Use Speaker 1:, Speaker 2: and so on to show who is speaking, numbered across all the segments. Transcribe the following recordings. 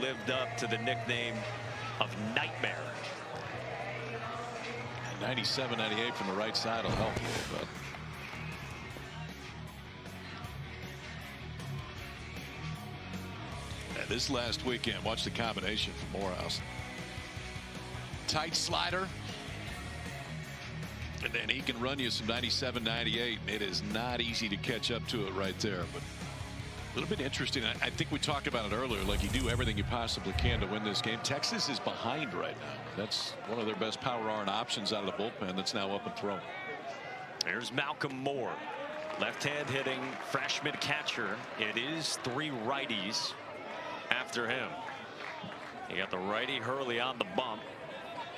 Speaker 1: lived up to the nickname of Nightmare.
Speaker 2: 97-98 from the right side will help a little bit. And this last weekend, watch the combination from Morehouse. Tight slider. And then he can run you some 97-98. It is not easy to catch up to it right there. But a little bit interesting. I think we talked about it earlier. Like, you do everything you possibly can to win this game. Texas is behind right now. That's one of their best power arm options out of the bullpen that's now up and thrown.
Speaker 1: There's Malcolm Moore, left-hand hitting freshman catcher. It is 3 righties after him. You got the righty Hurley on the bump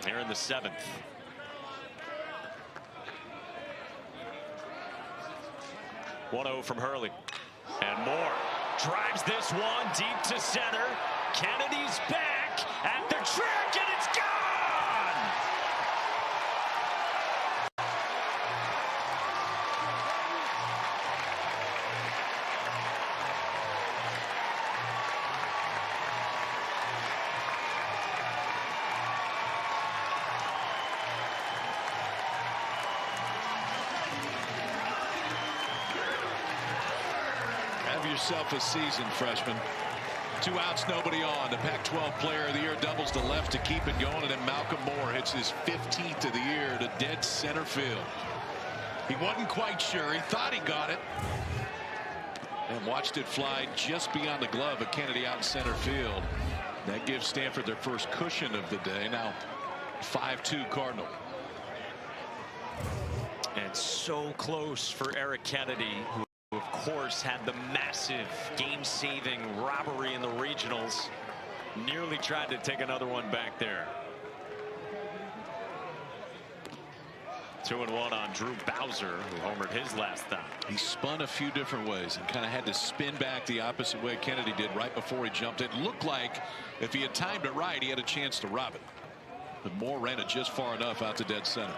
Speaker 1: here in the 7th. .0 from Hurley. And Moore drives this one deep to center. Kennedy's back at the track, and it's gone!
Speaker 2: Yourself a season, freshman. 2 outs, nobody on. The Pac-12 Player of the Year doubles to left to keep it going, and then Malcolm Moore hits his 15th of the year to dead center field. He wasn't quite sure. He thought he got it, and watched it fly just beyond the glove of Kennedy out in center field. That gives Stanford their first cushion of the day. Now 5-2 Cardinal.
Speaker 1: And so close for Eric Kennedy, who of course had the massive game-saving robbery in the regionals. Nearly tried to take another one back there. 2-1 on Drew Bowser, who homered his last time.
Speaker 2: He spun a few different ways and kind of had to spin back the opposite way Kennedy did right before he jumped. It looked like if he had timed it right, he had a chance to rob it. But Moore ran it just far enough out to dead center.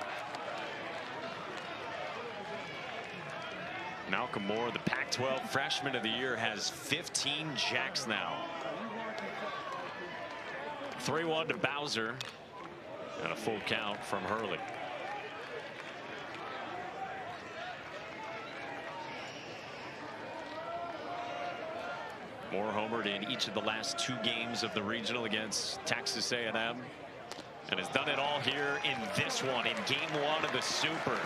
Speaker 1: Malcolm Moore, the Pac-12 Freshman of the Year, has 15 jacks now. 3-1 to Bowser, and a full count from Hurley. Moore homered in each of the last 2 games of the regional against Texas A&M, and has done it all here in this one, in game 1 of the Super.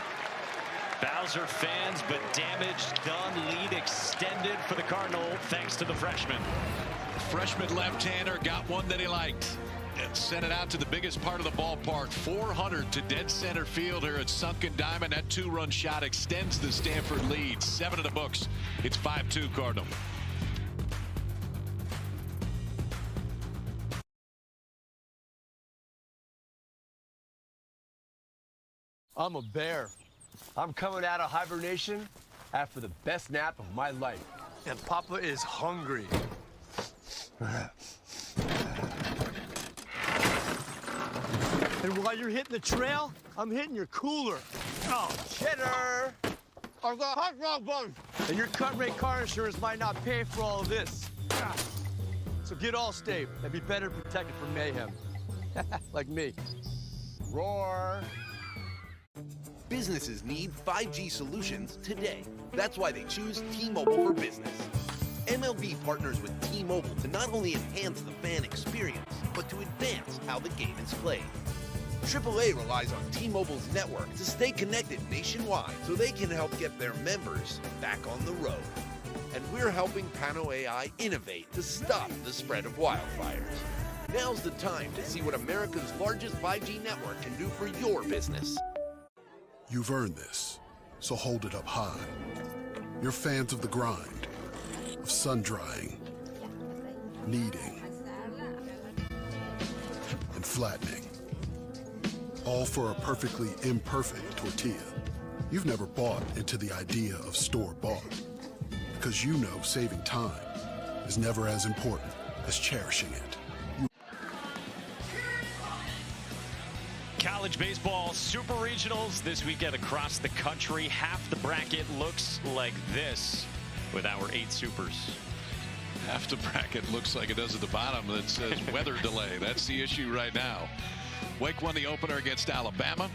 Speaker 1: Bowser fans, but damage done. Lead extended for the Cardinal thanks to the freshman.
Speaker 2: The freshman left-hander got one that he liked and sent it out to the biggest part of the ballpark. 400 to dead center field here at Sunken Diamond. That 2-run shot extends the Stanford lead. 7 in the books. It's 5-2 Cardinal.
Speaker 3: I'm a bear. I'm coming out of hibernation after the best nap of my life. And Papa is hungry. And while you're hitting the trail, I'm hitting your cooler. Oh, cheddar! I've got a hot dog bun. And your cut rate car insurance might not pay for all of this. So get Allstate and be better protected from mayhem. Like me. Roar!
Speaker 4: Businesses need 5G solutions today. That's why they choose T-Mobile for Business. MLB partners with T-Mobile to not only enhance the fan experience, but to advance how the game is played. AAA relies on T-Mobile's network to stay connected nationwide so they can help get their members back on the road. And we're helping Pano AI innovate to stop the spread of wildfires. Now's the time to see what America's largest 5G network can do for your business.
Speaker 5: You've earned this, so hold it up high. You're fans of the grind, of sun-drying, kneading, and flattening. All for a perfectly imperfect tortilla. You've never bought into the idea of store-bought, because you know saving time is never as important as cherishing it.
Speaker 1: College baseball super regionals this weekend across the country. Half the bracket looks like this with our 8 supers.
Speaker 2: Half the bracket looks like it does at the bottom that says weather delay. That's the issue right now. Wake won the opener against Alabama.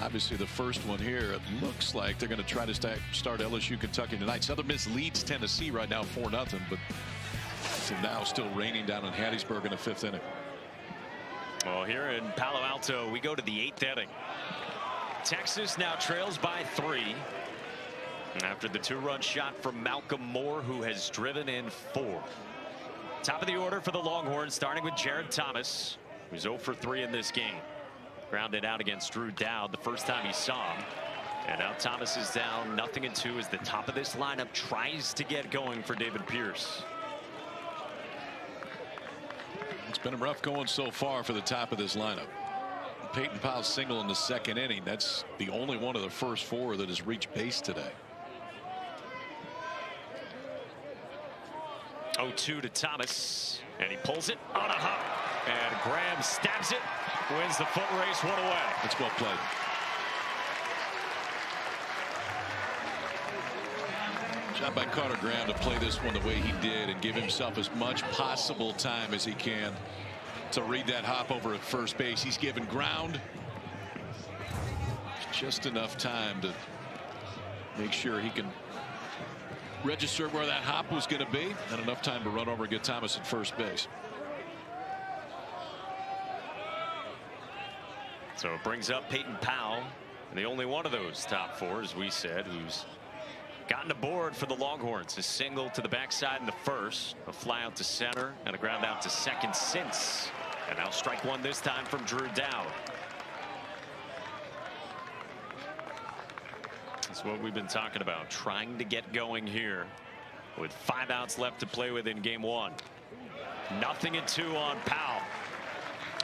Speaker 2: Obviously the first one here, it looks like they're going to try to start LSU Kentucky tonight. Southern Miss leads Tennessee right now 4-0, but so now still raining down in Hattiesburg in the 5th inning.
Speaker 1: Well, here in Palo Alto, we go to the 8th inning. Texas now trails by 3 after the 2-run shot from Malcolm Moore, who has driven in 4. Top of the order for the Longhorns, starting with Jared Thomas, who's 0 for 3 in this game. Grounded out against Drew Dowd the first time he saw him. And now Thomas is down 0-2 as the top of this lineup tries to get going for David Pierce.
Speaker 2: It's been rough going so far for the top of this lineup. Peyton Powell's single in the 2nd inning. That's the only one of the first 4 that has reached base today.
Speaker 1: 0-2 to Thomas, and he pulls it on a hop, and Graham stabs it, wins the foot race, 1 away.
Speaker 2: It's well played. Job by Carter Graham to play this one the way he did and give himself as much possible time as he can to read that hop over at first base. He's given ground, just enough time to make sure he can register where that hop was going to be, and enough time to run over and get Thomas at first base.
Speaker 1: So it brings up Peyton Powell, and the only one of those top 4, as we said, who's gotten aboard for the Longhorns. A single to the backside in the 1st, a fly out to center, and a ground out to 2nd since. And now strike 1 this time from Drew Dowd. That's what we've been talking about, trying to get going here with 5 outs left to play with in game 1. 0-2 on Powell.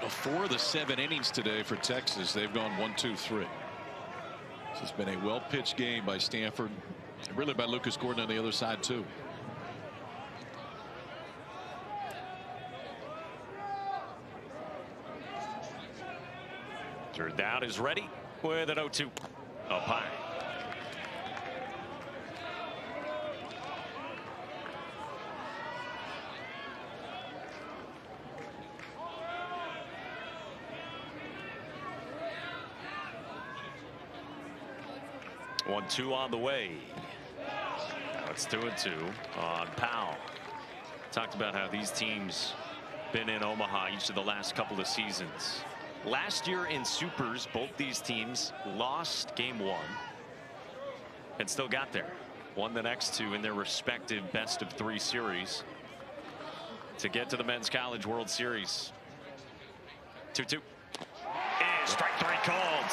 Speaker 2: 4 of the 7 innings today for Texas. They've gone 1-2-3. This has been a well-pitched game by Stanford, and really by Lucas Gordon on the other side too.
Speaker 1: Drew Dowd is ready with an 0-2 up high. One, 2 on the way. Now it's 2-2 on Powell. Talked about how these teams been in Omaha each of the last couple of seasons. Last year in Supers, both these teams lost game 1 and still got there. Won the next 2 in their respective best-of-3 series to get to the Men's College World Series. 2-2. And strike 3 called.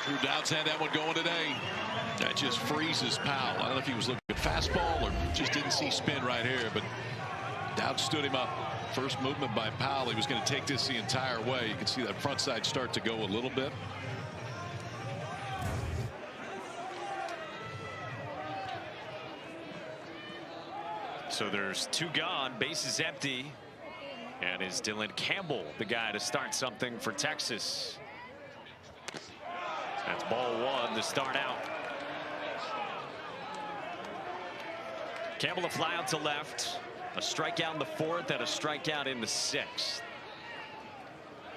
Speaker 2: Drew Dowd's had that one going today. That just freezes Powell. I don't know if he was looking at fastball or just didn't see spin right here, but Dowd stood him up. First movement by Powell. He was going to take this the entire way. You can see that front side start to go a little bit.
Speaker 1: So there's 2 gone, bases empty, and is Dylan Campbell the guy to start something for Texas? That's ball 1 to start out. Campbell a fly out to left, a strikeout in the 4th, and a strikeout in the 6th.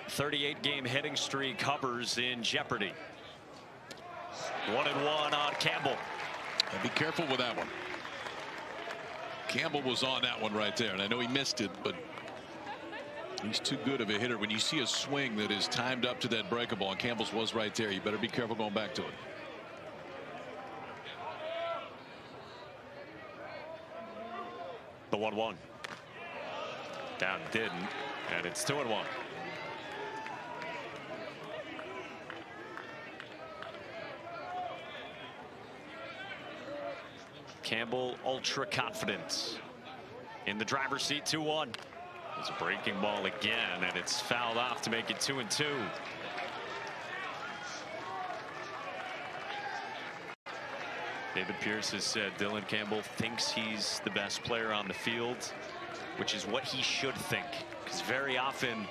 Speaker 1: 38 game hitting streak hovers in jeopardy. 1-1 on Campbell.
Speaker 2: And be careful with that one. Campbell was on that one right there, and I know he missed it, but he's too good of a hitter. When you see a swing that is timed up to that breaker ball, and Campbell's was right there, you better be careful going back to it.
Speaker 1: The 1-1. Down didn't, and it's 2-1. Campbell ultra confident in the driver's seat. 2-1. It's a breaking ball again, and it's fouled off to make it 2-2. David Pierce has said Dylan Campbell thinks he's the best player on the field, which is what he should think, because very often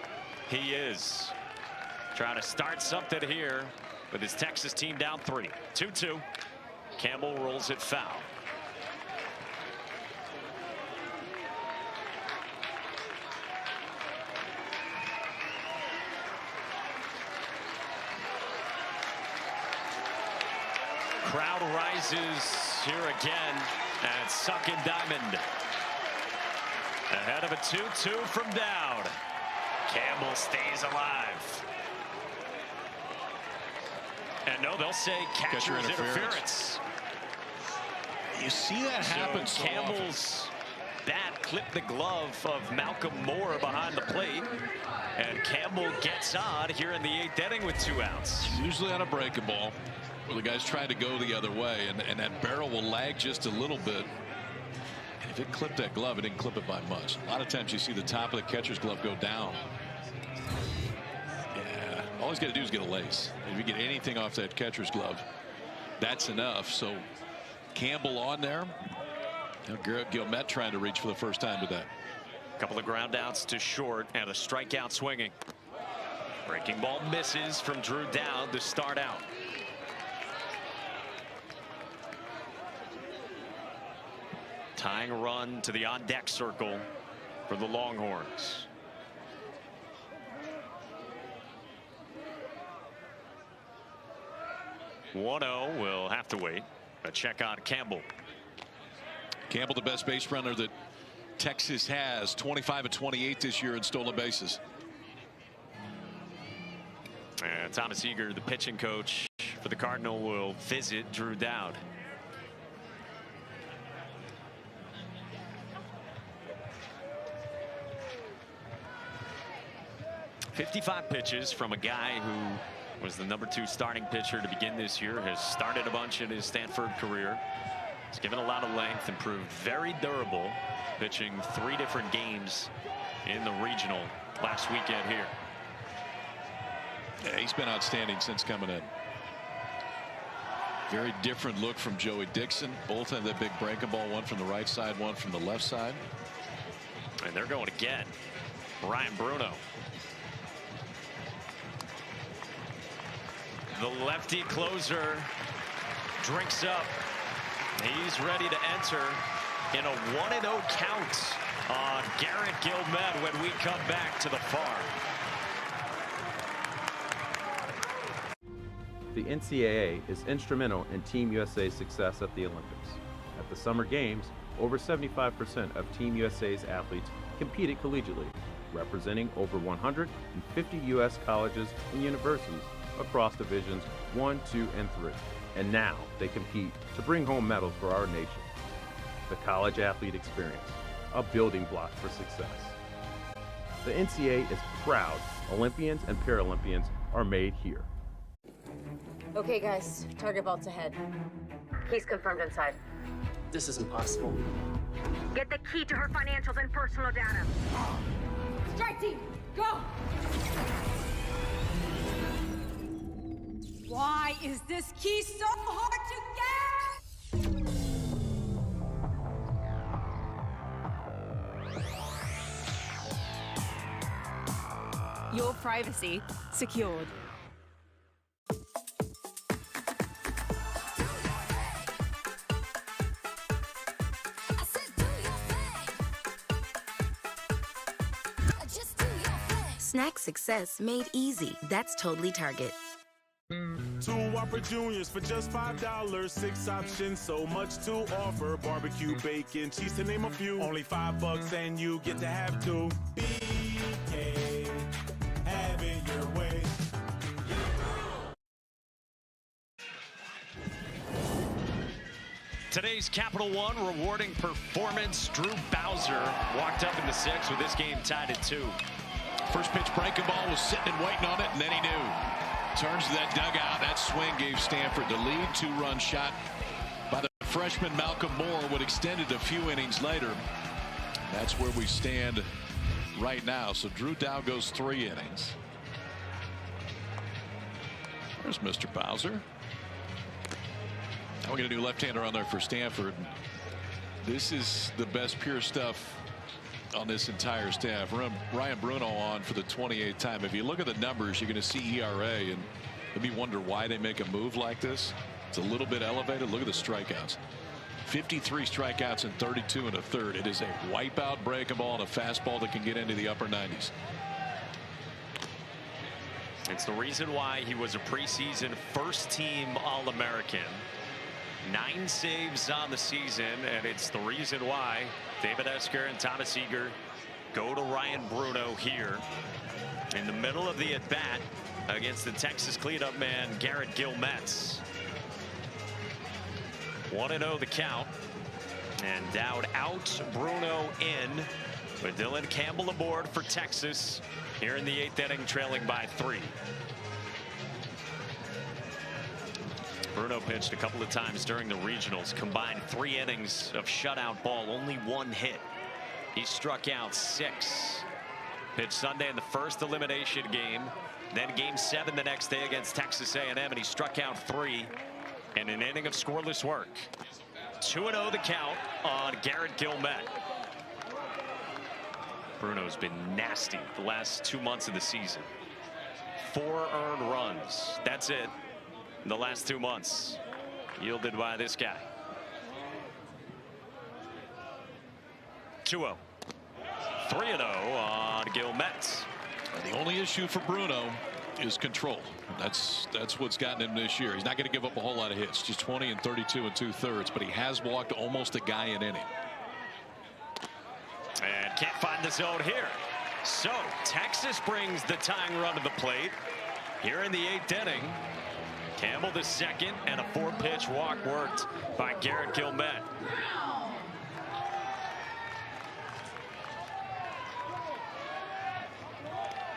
Speaker 1: he is. Trying to start something here with his Texas team down 3. 2-2. Campbell rolls it foul. Crowd rises here again at Sunken Diamond. Ahead of a 2-2 from Dowd. Campbell stays alive. And no, they'll say catcher's interference.
Speaker 2: You see that happen so
Speaker 1: Campbell's bat clipped the glove of Malcolm Moore behind the plate. And Campbell gets on here in the 8th inning with 2 outs.
Speaker 2: Usually on a breaking ball, where the guy's trying to go the other way, and that barrel will lag just a little bit. And if it clipped that glove, it didn't clip it by much. A lot of times you see the top of the catcher's glove go down. Yeah, all he's got to do is get a lace. If you get anything off that catcher's glove, that's enough. So Campbell on there. Now Garrett Gilmet trying to reach for the first time today.
Speaker 1: A couple of ground outs to short and a strikeout swinging. Breaking ball misses from Drew Dowd to start out. Tying run to the on deck circle for the Longhorns. (1-0) will have to wait. A check on Campbell.
Speaker 2: Campbell, the best base runner that Texas has, 25 of 28 this year in stolen bases.
Speaker 1: And Thomas Eager, the pitching coach for the Cardinal, will visit Drew Dowd. .55 pitches from a guy who was the #2 starting pitcher to begin this year, has started a bunch in his Stanford career. He's given a lot of length and proved very durable, pitching 3 different games in the regional last weekend here.
Speaker 2: Yeah, he's been outstanding since coming in. Very different look from Joey Dixon. Both have that big breaking ball, one from the right side, one from the left side.
Speaker 1: And they're going again. Ryan Bruno. The lefty closer drinks up. He's ready to enter in a 1-0 count on Garrett Gilmet when we come back to the farm.
Speaker 6: The NCAA is instrumental in Team USA's success at the Olympics. At the Summer Games, over 75% of Team USA's athletes competed collegiately, representing over 150 U.S. colleges and universities across divisions 1, 2, and 3. And now they compete to bring home medals for our nation. The college athlete experience, a building block for success. The NCAA is proud Olympians and Paralympians are made here.
Speaker 7: Okay, guys, target vault's ahead. He's confirmed inside.
Speaker 8: This is impossible.
Speaker 7: Get the key to her financials and personal data. Strike team, go!
Speaker 9: Why is this key so hard to get? Your privacy secured.
Speaker 10: Snack success made easy. That's totally Target.
Speaker 11: 2 Whopper Juniors for just $5. 6 options, so much to offer. Barbecue, bacon, cheese to name a few. Only $5 and you get to have 2. BK, have it your way.
Speaker 1: Today's Capital One rewarding performance. Drew Bowser walked up in the 6th with this game tied at 2.
Speaker 2: First pitch breaking ball, was sitting and waiting on it, and then he knew. Turns to that dugout. That swing gave Stanford the lead. 2-run shot by the freshman Malcolm Moore would extend it a few innings later. That's where we stand right now. So Drew Dowd goes 3 innings. There's Mr. Bowser. Now we get a new left-hander on there for Stanford. This is the best pure stuff on this entire staff. Ryan Bruno on for the 28th time. If you look at the numbers, you're going to see ERA, and maybe wonder why they make a move like this. It's a little bit elevated. Look at the strikeouts. 53 strikeouts and 32 in a third. It is a wipeout breaking ball and a fastball that can get into the upper 90s.
Speaker 1: It's the reason why he was a preseason first-team All-American. 9 saves on the season, and it's the reason why David Esker and Thomas Eager go to Ryan Bruno here in the middle of the at-bat against the Texas cleanup man Garrett Gilmetz. 1-0 the count, and Dowd out, Bruno in, with Dylan Campbell aboard for Texas here in the 8th inning, trailing by 3. Bruno pitched a couple of times during the regionals, combined 3 innings of shutout ball, only 1 hit. He struck out 6. Pitched Sunday in the first elimination game, then game 7 the next day against Texas A&M, and he struck out 3 in an inning of scoreless work. 2-0 the count on Garrett Gilmet. Bruno's been nasty the last 2 months of the season. 4 earned runs. That's it. In the last 2 months, yielded by this guy. 2-0. 3-0 on Gilmet.
Speaker 2: The only issue for Bruno is control. That's what's gotten him this year. He's not going to give up a whole lot of hits, just 20 and 32 and 2/3, but he has walked almost a guy an inning.
Speaker 1: And can't find the zone here. So Texas brings the tying run to the plate here in the 8th inning. Campbell the second, and a 4-pitch walk worked by Garrett Gilmet.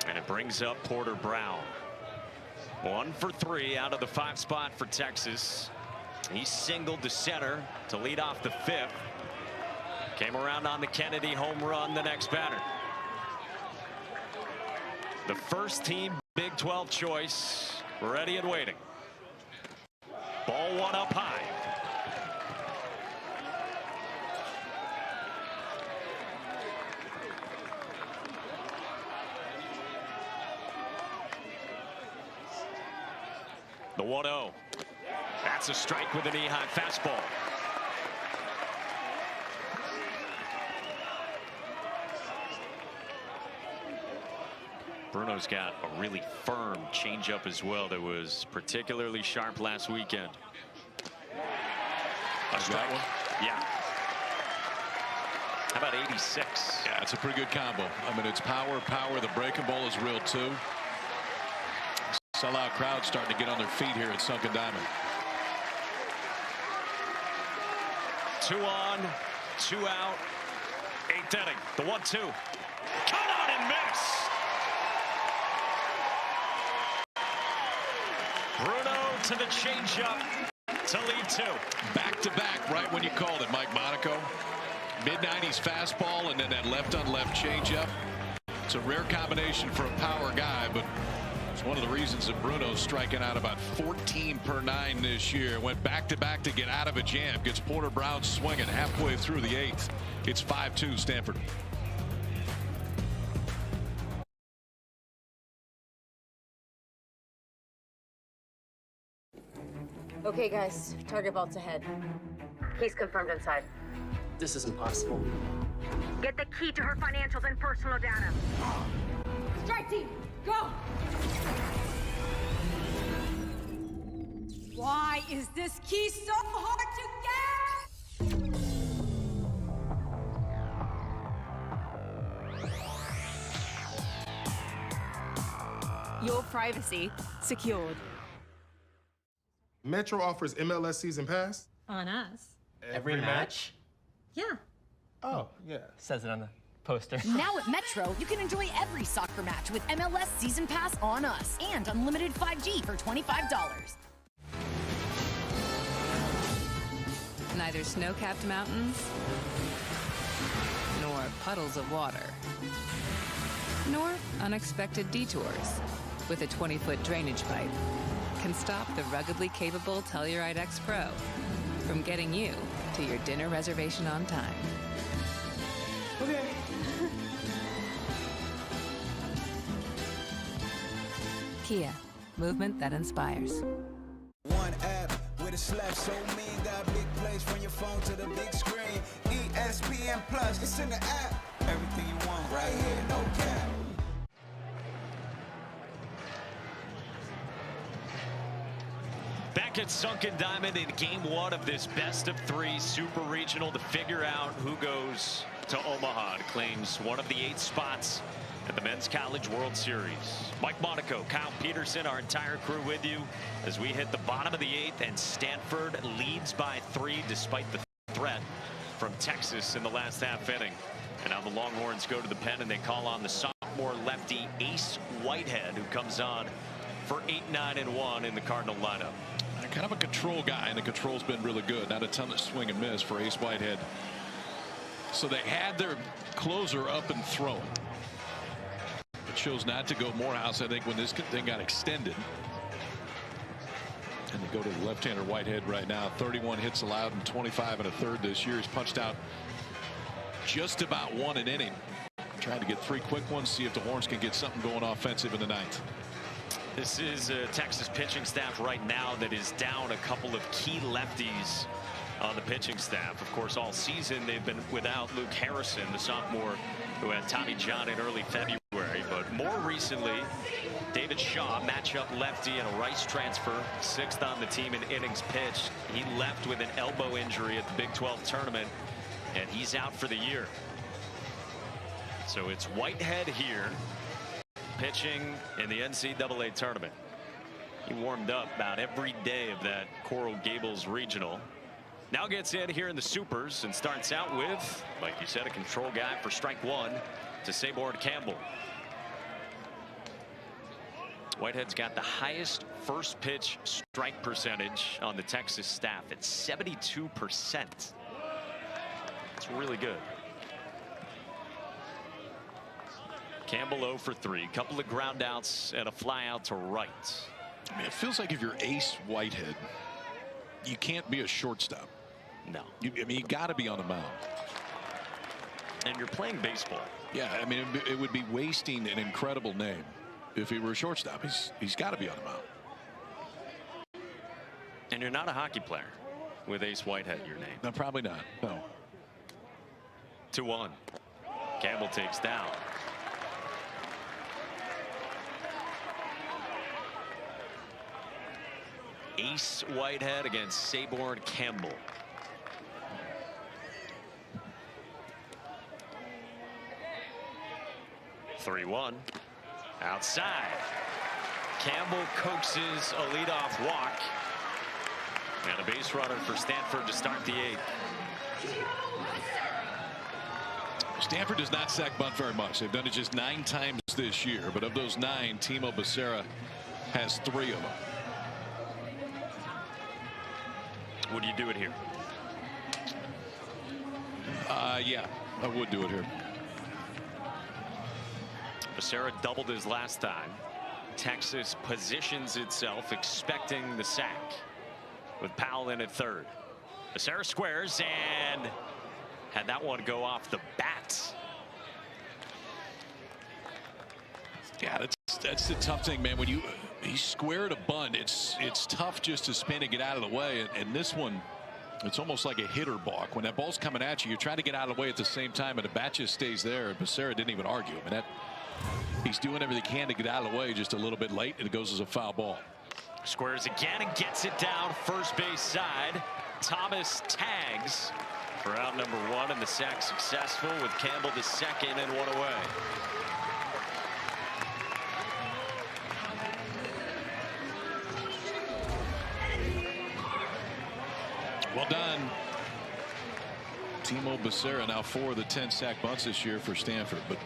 Speaker 1: And it brings up Porter Brown. 1 for 3 out of the 5 spot for Texas. He singled to center to lead off the 5th. Came around on the Kennedy home run the next batter. The first team Big 12 choice ready and waiting. Ball 1 up high. The 1-0. That's a strike with a knee-high fastball. Bruno's got a really firm changeup as well that was particularly sharp last weekend. A strike. One? Yeah. How about 86?
Speaker 2: Yeah, it's a pretty good combo. I mean, it's power. The breaking ball is real too. Sellout crowd starting to get on their feet here at Sunken Diamond.
Speaker 1: 2 on, 2 out. 8th inning. The 1-2. Cut on and miss. Bruno to the changeup to lead 2.
Speaker 2: Back-to-back, right when you called it, Mike Monaco. Mid-90s fastball and then that left-on-left changeup. It's a rare combination for a power guy, but it's one of the reasons that Bruno's striking out about 14 per 9 this year. Went back-to-back to get out of a jam. Gets Porter Brown swinging halfway through the 8th. It's 5-2 Stanford.
Speaker 12: Okay, guys, target vault's ahead.
Speaker 7: He's confirmed inside.
Speaker 8: This is impossible.
Speaker 7: Get the key to her financials and personal data.
Speaker 9: Strike team, go! Why is this key so hard to get?
Speaker 13: Your privacy secured.
Speaker 14: Metro offers MLS Season Pass.
Speaker 15: On us.
Speaker 14: Every match?
Speaker 15: Yeah.
Speaker 14: Oh, yeah.
Speaker 15: Says it on the poster.
Speaker 16: Now at Metro, you can enjoy every soccer match with MLS Season Pass on us and unlimited 5G for $25.
Speaker 17: Neither snow-capped mountains nor puddles of water nor unexpected detours with a 20-foot drainage pipe can stop the ruggedly capable Telluride X Pro from getting you to your dinner reservation on time.
Speaker 14: Okay.
Speaker 17: Kia, movement that inspires.
Speaker 18: One app with a slept. So mean, got big plays from your phone to the big screen. ESPN Plus, it's in the app. Everything you want right here, no cap.
Speaker 1: Back at Sunken Diamond in game 1 of this best-of-3 Super Regional to figure out who goes to Omaha and claims one of the 8 spots at the Men's College World Series. Mike Monaco, Kyle Peterson, our entire crew with you as we hit the bottom of the 8th, and Stanford leads by 3 despite the threat from Texas in the last half inning. And now the Longhorns go to the pen and they call on the sophomore lefty Ace Whitehead, who comes on for 8-9-1 in the Cardinal lineup.
Speaker 2: Kind of a control guy, and the control's been really good. Not a ton of swing and miss for Ace Whitehead. So they had their closer up and throwing. But chose not to go Morehouse, I think, when this thing got extended. And they go to the left-hander Whitehead right now. 31 hits allowed and 25 1/3 this year. He's punched out just about 1 an inning. Trying to get 3 quick ones, see if the Horns can get something going offensive in the 9th.
Speaker 1: This is a Texas pitching staff right now that is down a couple of key lefties on the pitching staff. Of course, all season they've been without Luke Harrison, the sophomore who had Tommy John in early February. But more recently, David Shaw, matchup lefty and a Rice transfer, 6th on the team in innings pitched. He left with an elbow injury at the Big 12 tournament, and he's out for the year. So it's Whitehead here, pitching in the NCAA tournament. He warmed up about every day of that Coral Gables regional. Now gets in here in the supers and starts out with, like you said, a control guy for strike 1 to Saborn Campbell. Whitehead's got the highest first pitch strike percentage on the Texas staff at 72%. It's really good. Campbell 0 for 3, couple of ground outs and a fly out to right.
Speaker 2: I mean, it feels like if you're Ace Whitehead, you can't be a shortstop.
Speaker 1: No.
Speaker 2: I mean, you got to be on the mound.
Speaker 1: And you're playing baseball.
Speaker 2: Yeah, I mean, it would be wasting an incredible name if he were a shortstop. He's got to be on the mound.
Speaker 1: And you're not a hockey player with Ace Whitehead your name.
Speaker 2: No, probably not. No.
Speaker 1: 2-1. Campbell takes down. Ace Whitehead against Saborn Campbell. (3-1) outside. Campbell coaxes a leadoff walk and a base runner for Stanford to start the 8th.
Speaker 2: Stanford does not sack bunt very much. They've done it just 9 times this year, but of those 9, Timo Becerra has 3 of them.
Speaker 1: Would you do it here?
Speaker 2: Yeah, I would do it here.
Speaker 1: Becerra doubled his last time. Texas positions itself expecting the sack with Powell in at 3rd. Becerra squares and had that one go off the bat.
Speaker 2: Yeah, that's the tough thing, man. When he squared a bunt, it's tough just to spin and get out of the way. And this one, it's almost like a hitter balk. When that ball's coming at you, you're trying to get out of the way at the same time, and the bat just stays there. And Becerra didn't even argue. I mean, he's doing everything he can to get out of the way, just a little bit late, and it goes as a foul ball.
Speaker 1: Squares again and gets it down first base side. Thomas tags for out number 1, and the sack successful with Campbell to second and 1 away.
Speaker 2: Well done. Timo Becerra now 4 of the 10 sack bunts this year for Stanford, but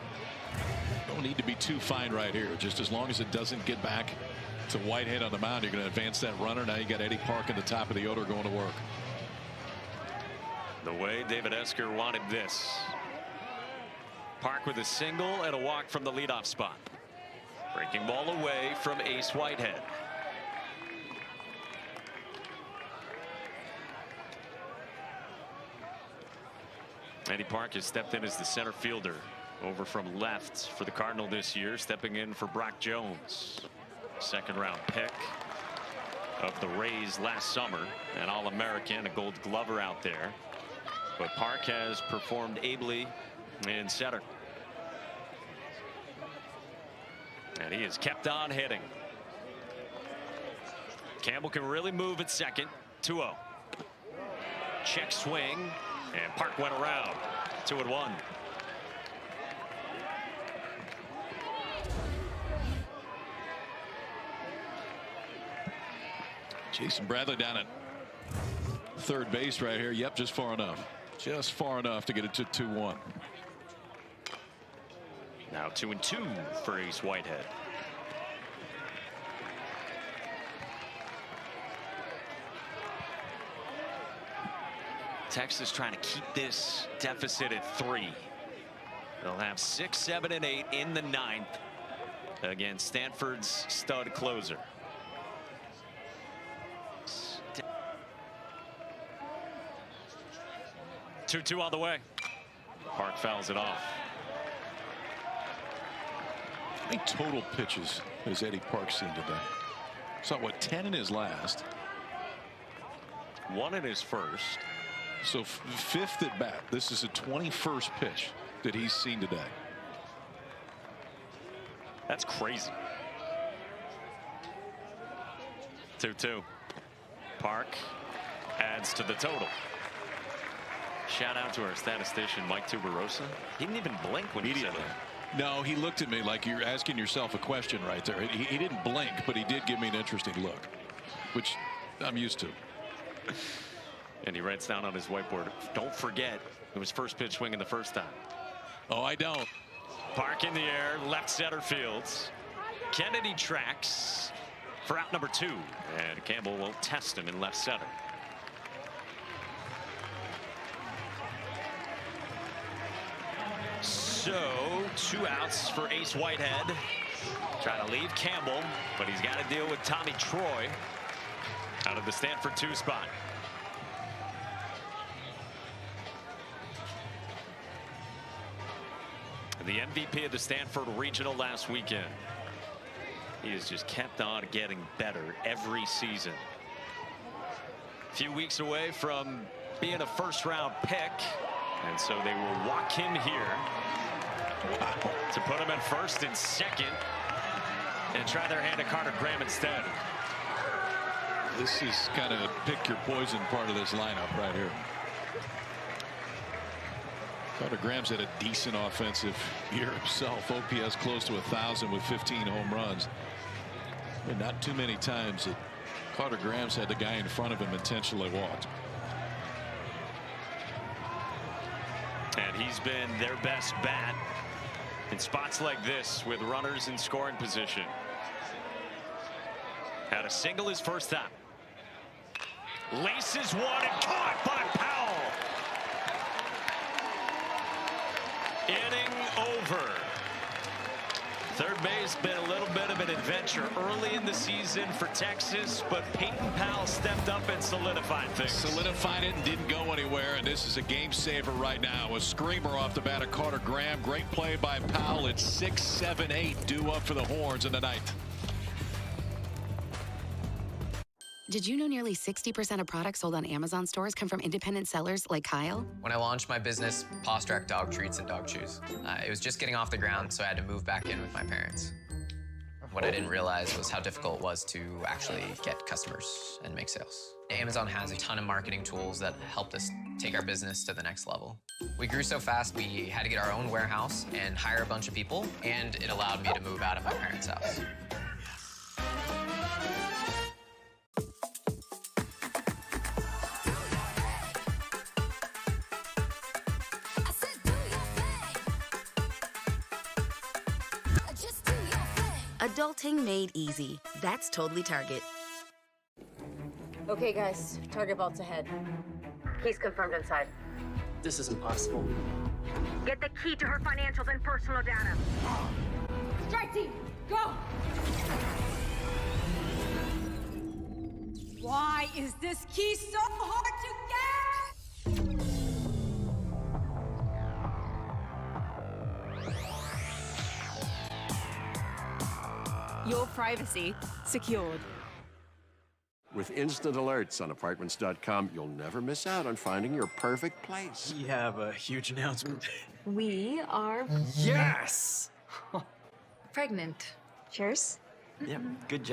Speaker 2: don't need to be too fine right here. Just as long as it doesn't get back to Whitehead on the mound, you're going to advance that runner. Now you got Eddie Park in the top of the order going to work.
Speaker 1: The way David Esker wanted this. Park with a single and a walk from the leadoff spot. Breaking ball away from Ace Whitehead. Eddie Park has stepped in as the center fielder, over from left for the Cardinal this year, stepping in for Brock Jones. 2nd round pick. of the Rays last summer, an All-American, a Gold Glover out there. But Park has performed ably in center. And he has kept on hitting. Campbell can really move at second. 2-0. Check swing, and Park went around. 2-1.
Speaker 2: Jason Bradley down at third base right here. Yep, just far enough. Just far enough to get it to 2-1.
Speaker 1: Now 2-2 for Ace Whitehead. Texas trying to keep this deficit at 3. They'll have 6, 7, and 8 in the 9th against Stanford's stud closer. Two on the way. Park fouls it off.
Speaker 2: How many total pitches has Eddie Park seen today? Saw what, 10 in his last.
Speaker 1: 1 in his first.
Speaker 2: So 5th at bat. This is a 21st pitch that he's seen today.
Speaker 1: That's crazy. 2-2. Park adds to the total. Shout out to our statistician Mike Tuberosa. He didn't even blink when he said that.
Speaker 2: No, he looked at me like you're asking yourself a question right there. He didn't blink, but he did give me an interesting look, which I'm used to.
Speaker 1: And he writes down on his whiteboard, don't forget it was first pitch swinging the first time.
Speaker 2: Oh, I don't.
Speaker 1: Park in the air, left center fields. Kennedy tracks for out number 2, and Campbell won't test him in left center. So 2 outs for Ace Whitehead. Trying to leave Campbell, but he's got to deal with Tommy Troy out of the Stanford 2 spot. The MVP of the Stanford Regional last weekend. He has just kept on getting better every season. A few weeks away from being a first-round pick, and so they will walk him here to put him at first and second and try their hand at Carter Graham instead.
Speaker 2: This is kind of pick your poison part of this lineup right here. Carter Graham's had a decent offensive year himself. OPS close to 1,000 with 15 home runs. And not too many times that Carter Graham's had the guy in front of him intentionally walked.
Speaker 1: And he's been their best bat in spots like this with runners in scoring position. Had a single his first time. Laces one and caught by Powell. Inning over. Third base been a little bit of an adventure early in the season for Texas, but Peyton Powell stepped up and solidified things.
Speaker 2: Solidified it and didn't go anywhere, and this is a game saver right now. A screamer off the bat of Carter Graham. Great play by Powell. It's 6, 7, 8 due up for the Horns in the 9th.
Speaker 10: Did you know nearly 60% of products sold on Amazon stores come from independent sellers like Kyle?
Speaker 8: When I launched my business, Postrack Dog Treats and Dog Chews, it was just getting off the ground, so I had to move back in with my parents. What I didn't realize was how difficult it was to actually get customers and make sales. Amazon has a ton of marketing tools that helped us take our business to the next level. We grew so fast, we had to get our own warehouse and hire a bunch of people, and it allowed me to move out of my parents' house.
Speaker 10: Adulting made easy. That's totally Target.
Speaker 12: Okay, guys. Target vault's ahead. He's confirmed inside.
Speaker 8: This is impossible.
Speaker 7: Get the key to her financials and personal data.
Speaker 9: Strike team, go! Why is this key so hard to get?
Speaker 13: Your privacy secured.
Speaker 19: With instant alerts on Apartments.com, you'll never miss out on finding your perfect place.
Speaker 20: We have a huge announcement.
Speaker 21: We are
Speaker 20: Yes!
Speaker 21: pregnant. Cheers.
Speaker 20: Yeah, good job.